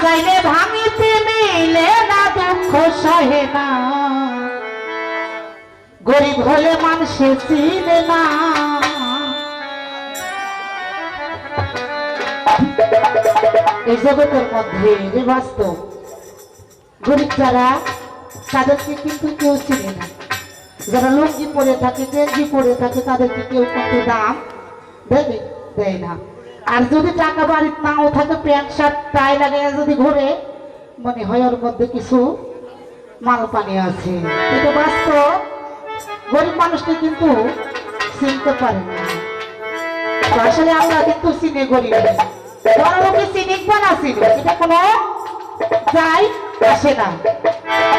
চাইলে ভাঙিতে মিলে না, দুঃখ সহে না, গরিব হলে মানুষে চিনে না। এই জগতের মধ্যে যে বাস্তব গরিব যারা, তাদেরকে কিন্তু কেউ চিনে না। যারা লুঙ্গি পরে থাকে, গেঞ্জি পরে থাকে, তাদেরকে কেউ কিন্তু দাম দেয় না। আর যদি টাকা বাড়িতে নাও থাকে, প্যান্ট শার্ট টাই লাগাই যদি ঘুরে, মনে হয় ওর মধ্যে কিছু মাল পানি আছে। কিন্তু বাস্তব গরিব মানুষকে কিন্তু চিনতে পারে না। আসলে আমরা কিন্তু চিনে গরিব, বড় লোকে চিনিক বা না চিনি, এটা কোনো যায় আসে না।